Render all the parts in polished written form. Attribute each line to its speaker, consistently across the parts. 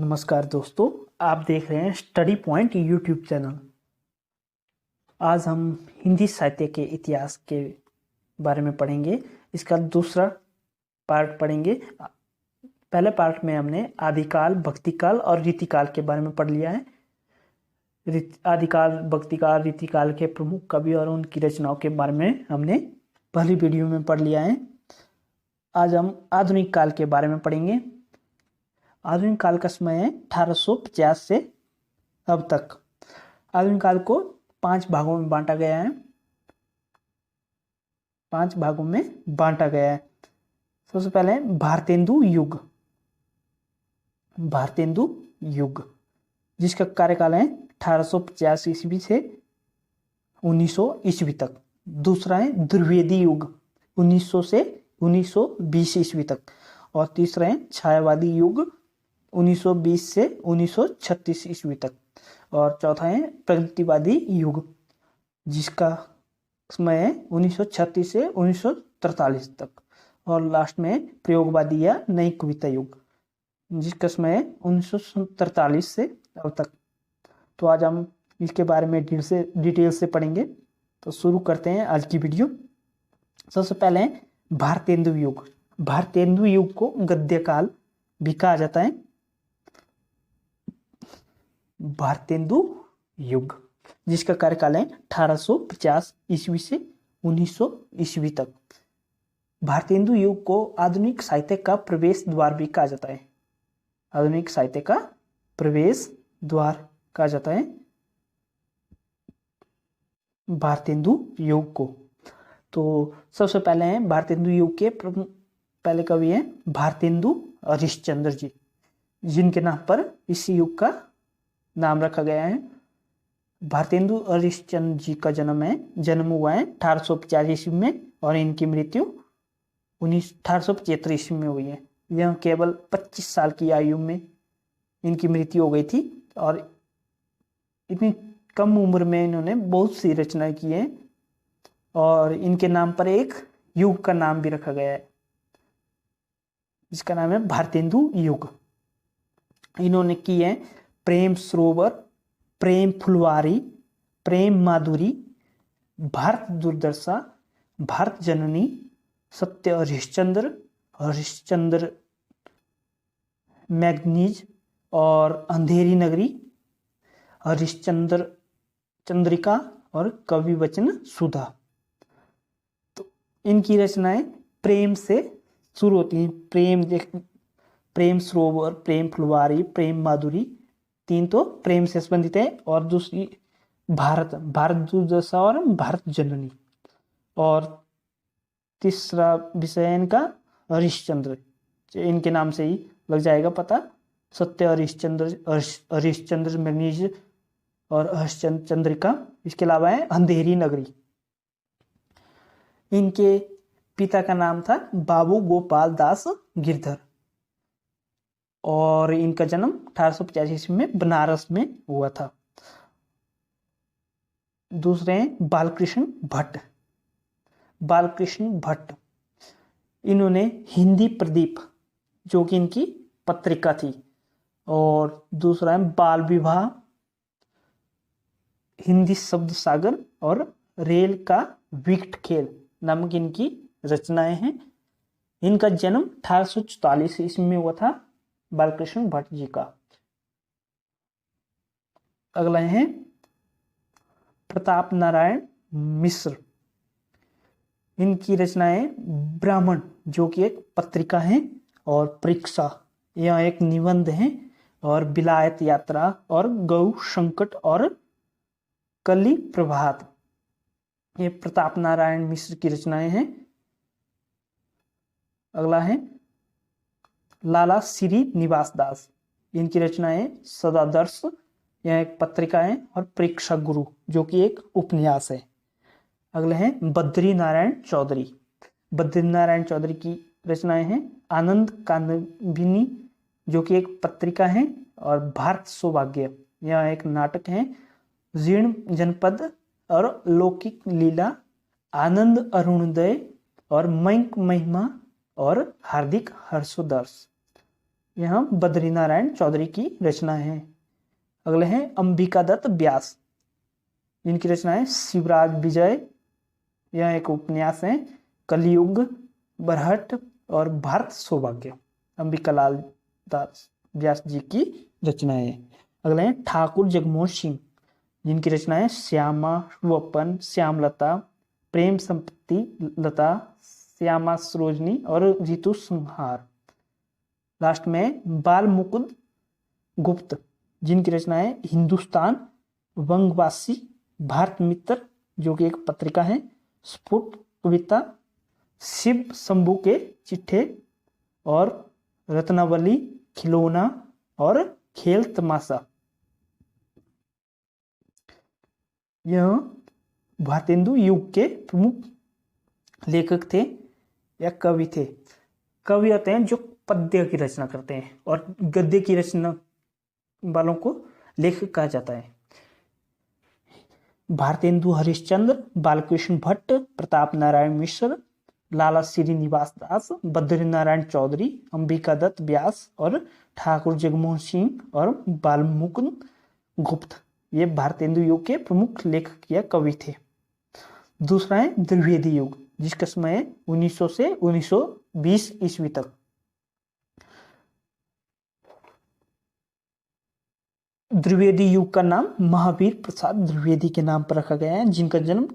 Speaker 1: नमस्कार दोस्तों, आप देख रहे हैं स्टडी पॉइंट यूट्यूब चैनल। आज हम हिंदी साहित्य के इतिहास के बारे में पढ़ेंगे। इसका दूसरा पार्ट पढ़ेंगे। पहले पार्ट में हमने आदिकाल, भक्तिकाल और रीतिकाल के बारे में पढ़ लिया है। आदिकाल, भक्तिकाल, रीतिकाल के प्रमुख कवि और उनकी रचनाओं के बारे में हमने पहली वीडियो में पढ़ लिया है। आज हम आधुनिक काल के बारे में पढ़ेंगे। आधुनिक काल का समय है 1850 से अब तक। आधुनिक काल को 5 भागों में बांटा गया है। 5 भागों में बांटा गया है। सबसे पहले भारतेंदु युग। भारतेंदु युग जिसका कार्यकाल है 1850 ईस्वी से 1900 ईस्वी तक। दूसरा है द्विवेदी युग 1900 से 1920 ईस्वी तक। और तीसरा है छायावादी युग 1920 से 1936 ईस्वी तक। और चौथा है प्रगतिवादी युग जिसका समय है 1936 से 1943 तक। और लास्ट में प्रयोगवादी या नई कविता युग जिसका समय है 1943 से अब तक। तो आज हम इसके बारे में डिटेल से पढ़ेंगे। तो शुरू करते हैं आज की वीडियो। सबसे पहले भारतेंदु युग। भारतेंदु युग को गद्य काल भी कहा जाता है। भारतेंदु युग जिसका कार्यकाल है 1850 ईस्वी से 1900 ईस्वी तक। भारतेंदु युग को आधुनिक साहित्य का प्रवेश द्वार भी कहा जाता है। आधुनिक साहित्य का प्रवेश द्वार कहा जाता है भारतेंदु युग को। तो सबसे पहले हैं भारतेंदु युग के पहले कवि हैं भारतेंदु हरिश्चंद्र जी, जिनके नाम पर इस युग का नाम रखा गया है। भारतेंदु हरिश्चंद्र जी का जन्म हुआ है 1850 ईस्वी में और इनकी मृत्यु 1875 ईस्वी में हुई है। यह केवल 25 साल की आयु में इनकी मृत्यु हो गई थी। और इतनी कम उम्र में इन्होंने बहुत सी रचनाएं की हैं और इनके नाम पर एक युग का नाम भी रखा गया है जिसका नाम है भारतेंदु युग। इन्होंने की है प्रेम सरोवर, प्रेम फुलवारी, प्रेम माधुरी, भारत दुर्दशा, भारत जननी, सत्य हरिश्चंद्र, हरिश्चंद्र मैगनीज और अंधेरी नगरी, हरिश्चंद्र चंद्रिका और कवि वचन सुधा। तो इनकी रचनाएं प्रेम से शुरू होती हैं। प्रेम सरोवर, प्रेम फुलवारी, प्रेम माधुरी, 3 तो प्रेम से संबंधित है और दूसरी भारत दुर्दशा और भारत जननी। और तीसरा विषय है इनका हरिश्चंद्र। इनके नाम से ही लग जाएगा पता। सत्य हरिश्चंद्र मैगनीज और हरिश्चंद्र चंद्रिका। इसके अलावा है अंधेरी नगरी। इनके पिता का नाम था बाबू गोपाल दास गिरधर और इनका जन्म 1885 ईस्वी में बनारस में हुआ था। दूसरे हैं बालकृष्ण भट्ट। बालकृष्ण भट्ट इन्होंने हिंदी प्रदीप जो कि इनकी पत्रिका थी। और दूसरा है बाल विवाह, हिंदी शब्द सागर और रेल का विकट खेल नामक इनकी रचनाएं हैं। इनका जन्म 1844 ईस्वी में हुआ था बालकृष्ण भट्ट जी का। अगला है प्रताप नारायण मिश्र। इनकी रचनाएं ब्राह्मण जो कि एक पत्रिका है और परीक्षा यह एक निबंध है और विलायत यात्रा और गौ संकट और कली प्रभात ये प्रताप नारायण मिश्र की रचनाएं हैं। अगला है लाला श्री निवास दास। इनकी रचनाएं सदादर्श यह एक पत्रिका है और परीक्षा गुरु जो कि एक उपन्यास है। अगले हैं बद्री नारायण चौधरी। बद्री नारायण चौधरी की रचनाएं हैं आनंद कांदबिनी जो कि एक पत्रिका है और भारत सौभाग्य यह एक नाटक है। जीर्ण जनपद और लौकिक लीला, आनंद अरुणोदय और मयंक महिमा और हार्दिक हर्षोदर्श यहाँ बद्रीनारायण चौधरी की रचना है। अगले हैं अंबिका दत्त व्यास, जिनकी रचना है शिवराज विजय, यह एक उपन्यास है। कलयुग, बरहट और भारत सौभाग्य, अंबिका लाल दास व्यास जी की रचनाएं है। अगले हैं ठाकुर जगमोहन सिंह, जिनकी रचनाएं श्यामा, स्वपन, श्यामलता, प्रेम संपत्ति लता, श्यामा सरोजनी और ऋतु संहार। लास्ट में बाल मुकुंद गुप्त, जिनकी रचनाएं हिंदुस्तान, वंगवासी, भारत मित्र जो कि एक पत्रिका है, स्फुट कविता, शिव शंभू के चिट्ठे और रत्नावली, खिलौना और खेल तमाशा। यह भारतेंदु युग के प्रमुख लेखक थे या कवि थे। कवि होते हैं जो पद्य की रचना करते हैं और गद्य की रचना वालों को लेखक कहा जाता है। भारतेंदु हरिश्चंद्र, बालकृष्ण भट्ट, प्रताप नारायण मिश्र, लाला श्रीनिवास दास, बद्रीनारायण चौधरी, अंबिका दत्त व्यास और ठाकुर जगमोहन सिंह और बालमुकुंद गुप्त, ये भारतेंदु युग के प्रमुख लेखक या कवि थे। दूसरा है द्विवेदी युग, जिसका समय है 1900 से 1920 ईस्वी तक। द्विवेदी युग का नाम महावीर प्रसाद द्विवेदी के नाम पर रखा गया है, जिनका जन्म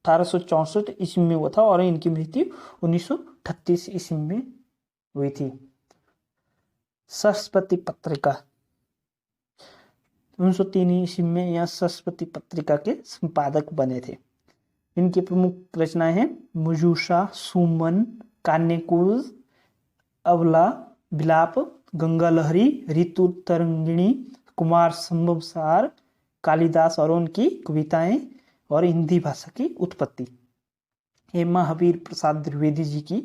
Speaker 1: 1864 ईस्वी में हुआ था और इनकी मृत्यु 1938 ईस्वी में हुई थी। सरस्वती पत्रिका 1903 ईस्वी में यह सरस्वती पत्रिका के संपादक बने थे। इनकी प्रमुख रचनाएं हैं मुजूसा, सुमन, कान्यकुज, अबला, विलाप, गंगा लहरी, ऋतु तरंगिणी, कुमार संभवसार, कालिदास और उनकी कविताएं और हिंदी भाषा की उत्पत्ति। ये महावीर प्रसाद द्विवेदी जी की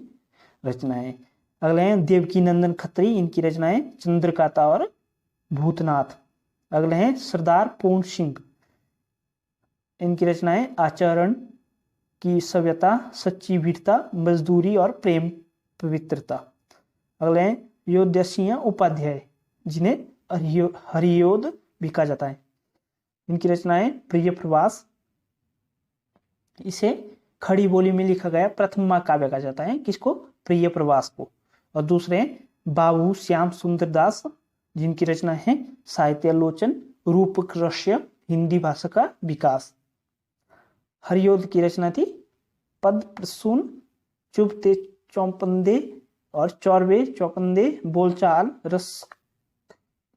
Speaker 1: रचनाएं। अगले हैं देवकी नंदन खत्री, इनकी रचनाएं चंद्रकांता और भूतनाथ। अगले हैं सरदार पूर्ण सिंह, इनकी रचनाएं आचरण की सभ्यता, सच्ची वीरता, मजदूरी और प्रेम पवित्रता। अगले हैं योध्या सिंह उपाध्याय, जिन्हें हरियोध भी कहा जाता है। इनकी रचनाएं प्रिय प्रवास, इसे खड़ी बोली में लिखा गया प्रथम महाकाव्य कहा जाता है, किसको? प्रिय प्रवास को। और दूसरे बाबू श्याम सुंदर दास, जिनकी रचना है साहित्यालोचन, रूपकृष्य, हिंदी भाषा का विकास। हरियोध की रचना थी पद प्रसून, चुभते चौपंदे और चौरवे चौकंदे, बोलचाल, रस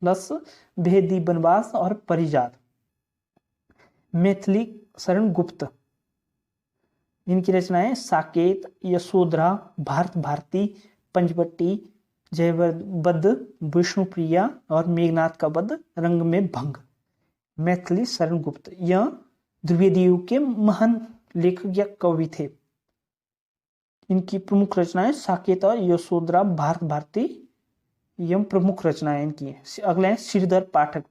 Speaker 1: लस, भेदी बनवास और परिजात। मैथिली शरण गुप्त, इनकी रचनाएं साकेत, यशोधरा, भारत भारती, पंचवटी, जयवद्ध, विष्णुप्रिया और मेघनाथ का वध, रंग में भंग। मैथिली शरण गुप्त यह द्विवेदी युग के महान लेखक या कवि थे। इनकी प्रमुख रचनाएं साकेत और यशोधरा, भारत भारती, यह प्रमुख रचनाएं इनकी। अगले हैं श्रीधर पाठक,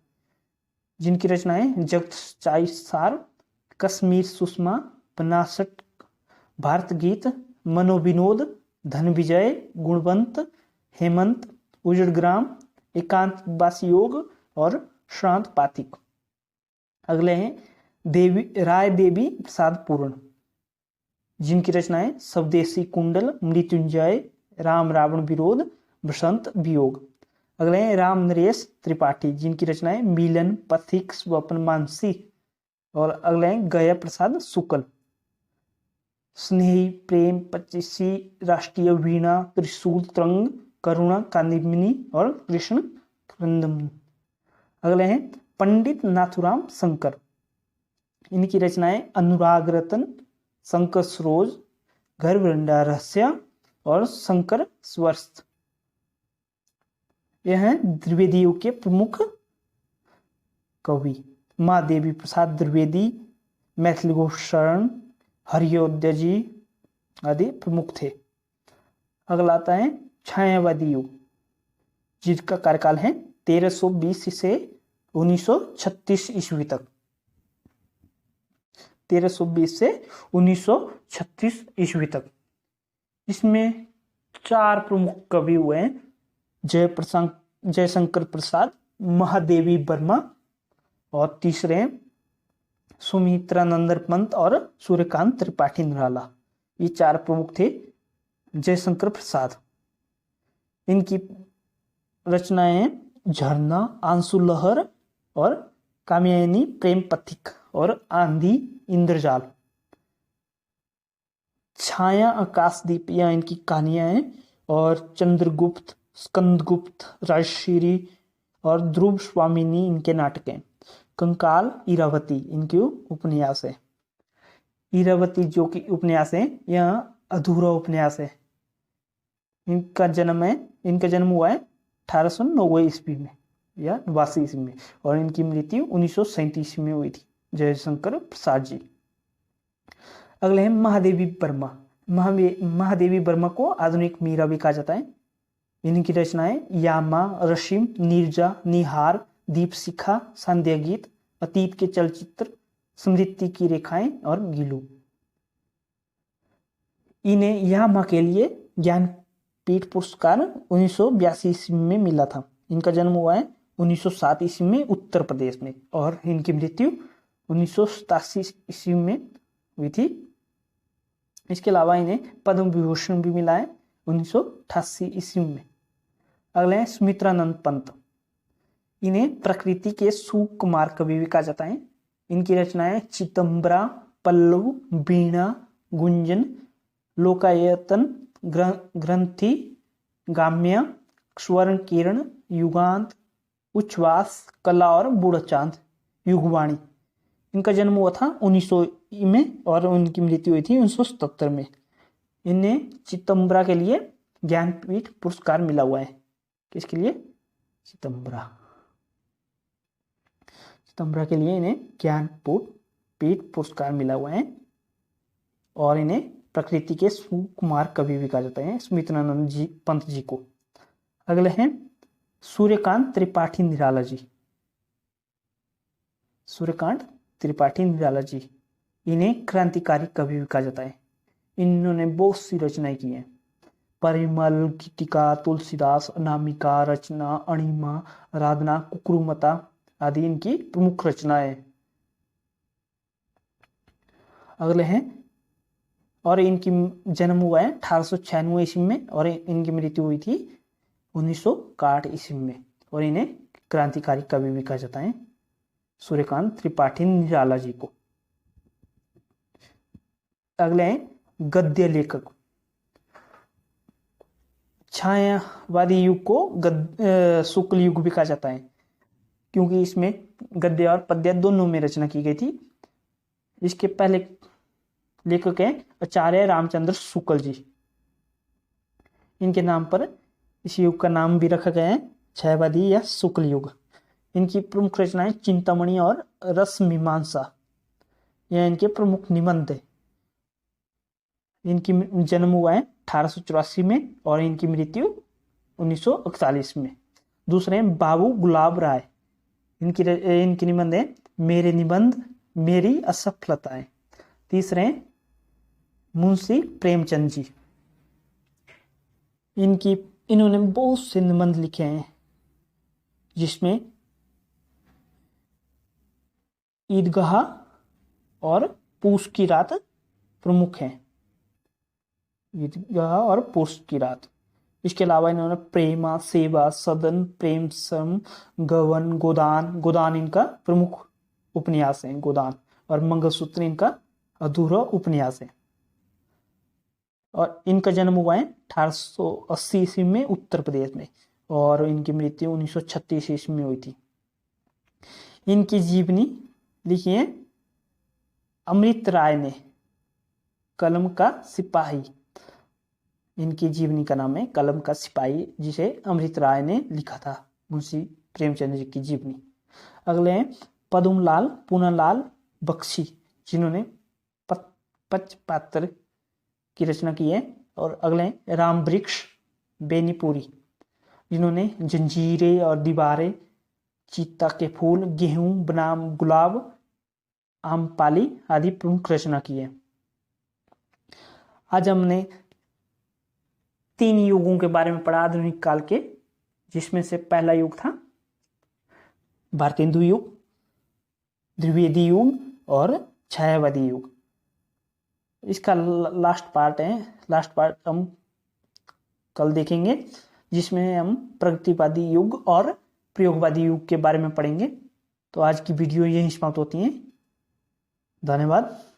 Speaker 1: जिनकी रचनाएं जगत चाइसार, कश्मीर सुषमा, पनासठ, भारत गीत, मनोविनोद, धन विजय, गुणवंत, हेमंत, उजड़ग्राम, एकांत वासयोग और श्रांत पातिक। अगले हैं राय देवी प्रसाद पूर्ण, जिनकी रचनाएं स्वदेशी कुंडल, मृत्युंजय, राम रावण विरोध, बसंत वियोग। अगले हैं राम नरेश त्रिपाठी, जिनकी रचनाएं मिलन, पथिक, स्वप्न मानसी। और अगले हैं गया प्रसाद शुक्ल, स्नेही, प्रेम, पच्चीसी, राष्ट्रीय वीणा, त्रिशूल तरंग, करुणा कांदिनी और कृष्ण क्रंदम। अगले हैं पंडित नाथुराम शंकर, इनकी रचनाएं अनुराग रतन, शंकर सरोज, गर्भरंडा रहस्य और शंकर स्वर्थ। यह है द्विवेदी युग के प्रमुख कवि। महादेवी प्रसाद द्विवेदी, मैथिली शरण, हरियोद्य जी आदि प्रमुख थे। अगला आता है छायावादी युग, जिसका कार्यकाल है 1320 से 1936 ईस्वी तक। 1320 से 1936 ईस्वी तक। इसमें 4 प्रमुख कवि हुए हैं, जयशंकर प्रसाद, महादेवी वर्मा, और तीसरे हैं सुमित्रानंद पंत और सूर्यकांत त्रिपाठी निराला। ये 4 प्रमुख थे। जयशंकर प्रसाद, इनकी रचनाएं हैं झरना, आंसू लहर और कामयानी प्रेम पथिक और आंधी इंद्रजाल। छाया आकाशदीप यह इनकी कहानियां हैं, और चंद्रगुप्त, स्कंदगुप्त, राजश्री और ध्रुव स्वामिनी इनके नाटक हैं। कंकाल इरावती इनके उपन्यास है। इरावती जो कि उपन्यास है यह अधूरा उपन्यास है। इनका जन्म हुआ है 1890 ईस्वी में या 89 ईस्वी में, और इनकी मृत्यु 1937 में हुई थी। जयशंकर प्रसाद जी। अगले हैं महादेवी वर्मा। महादेवी वर्मा को आधुनिक मीरा भी कहा जाता है। इनकी रचनाएं यामा, रशिम, नीरजा, निहार, दीपशिखा, संध्या गीत, अतीत के चलचित्र, स्मृति की रेखाएं और गीलू। इन्हें यामा के लिए ज्ञानपीठ पुरस्कार 1982 ईस्वी में मिला था। इनका जन्म हुआ है 1907 ईस्वी में उत्तर प्रदेश में, और इनकी मृत्यु 1987 ईस्वी में हुई थी। इसके अलावा इन्हें पद्म विभूषण भी मिला है 1988 ईस्वी में। अगले हैं सुमित्रानंद पंत। इन्हें प्रकृति के सुकुमार कवि भी कहा जाता है। इनकी रचनाएं चितंबरा, पल्लव, वीणा, गुंजन, लोकायतन, ग्रंथि, गाम्य, स्वर्ण किरण, युगांत, उच्छ्वास, कला और बूढ़ा चांद, युगवाणी। इनका जन्म हुआ था 1900 में और उनकी मृत्यु हुई थी 1977 में। इन्हें चितंबरा के लिए ज्ञानपीठ पुरस्कार मिला हुआ है। किसके लिए? चितंबरा के लिए इन्हें ज्ञानपीठ पुरस्कार मिला हुआ है, और इन्हें प्रकृति के सुकुमार कवि भी कहा जाता है, सुमित्रानंद जी पंत जी को। अगले हैं सूर्यकांत त्रिपाठी निराला जी। सूर्यकांत त्रिपाठी निराला जी, इन्हें क्रांतिकारी कवि भी कहा जाता है। इन्होंने बहुत सी रचनाएं की हैं। परिमल, गीतिका, तुलसीदास, अनामिका, रचना, अणिमा, आराधना, कुकुरुमता आदि इनकी प्रमुख रचनाएं। अगले हैं, और इनकी जन्म हुआ है 1896 ईस्वी में, और इनकी मृत्यु हुई थी 1961 ईस्वी में, और इन्हें क्रांतिकारी कवि भी कहा जाता है, सूर्यकांत त्रिपाठी निराला जी को। अगले हैं गद्य लेखक। छायावादी युग को शुक्ल युग भी कहा जाता है, क्योंकि इसमें गद्य और पद्य दोनों में रचना की गई थी। इसके पहले लेखक हैं आचार्य रामचंद्र शुक्ल जी। इनके नाम पर इस युग का नाम भी रखा गया है छायावादी या शुक्ल युग। इनकी प्रमुख रचनाएं चिंतामणि और रस मीमांसा, यह इनके प्रमुख निबंध है। इनकी जन्म हुआ है 1884 में, और इनकी मृत्यु 1941 में। दूसरे हैं बाबू गुलाब राय। इनकी निबंध है मेरे निबंध, मेरी असफलताएं। तीसरे हैं मुंशी प्रेमचंद जी। इन्होंने बहुत से निबंध लिखे हैं, जिसमें ईदगाह और पूस की रात प्रमुख हैं। ईदगाह और पूस की रात। इसके अलावा इन्होंने प्रेमा, सेवा, सदन, प्रेम सम, गवन, गोदान इनका प्रमुख उपन्यास है, गोदान, और मंगलसूत्र इनका अधूरा उपन्यास है। और इनका जन्म हुआ है 1880 ईस्वी में उत्तर प्रदेश में, और इनकी मृत्यु 1936 ईस्वी में हुई थी। इनकी जीवनी लिखी है अमृत राय ने, कलम का सिपाही। इनकी जीवनी का नाम है कलम का सिपाही, जिसे अमृत राय ने लिखा था, मुंशी प्रेमचंद जी की जीवनी। अगले हैं पद्मलाल पूनालाल बख्शी, जिन्होंने पचपात्र की रचना की है। और अगले हैं राम वृक्ष बेनीपुरी, जिन्होंने जंजीरें और दीवारें, चीता के फूल, गेहूं बनाम गुलाब, आमपाली आदि प्रमुख रचना की है। आज हमने 3 युगों के बारे में पढ़ा आधुनिक काल के, जिसमें से पहला युग था भारतेंदु युग, द्विवेदी युग और छायावादी युग। इसका लास्ट पार्ट हम कल देखेंगे, जिसमें हम प्रगतिवादी युग और प्रयोगवादी युग के बारे में पढ़ेंगे। तो आज की वीडियो यहीं समाप्त होती है। धन्यवाद।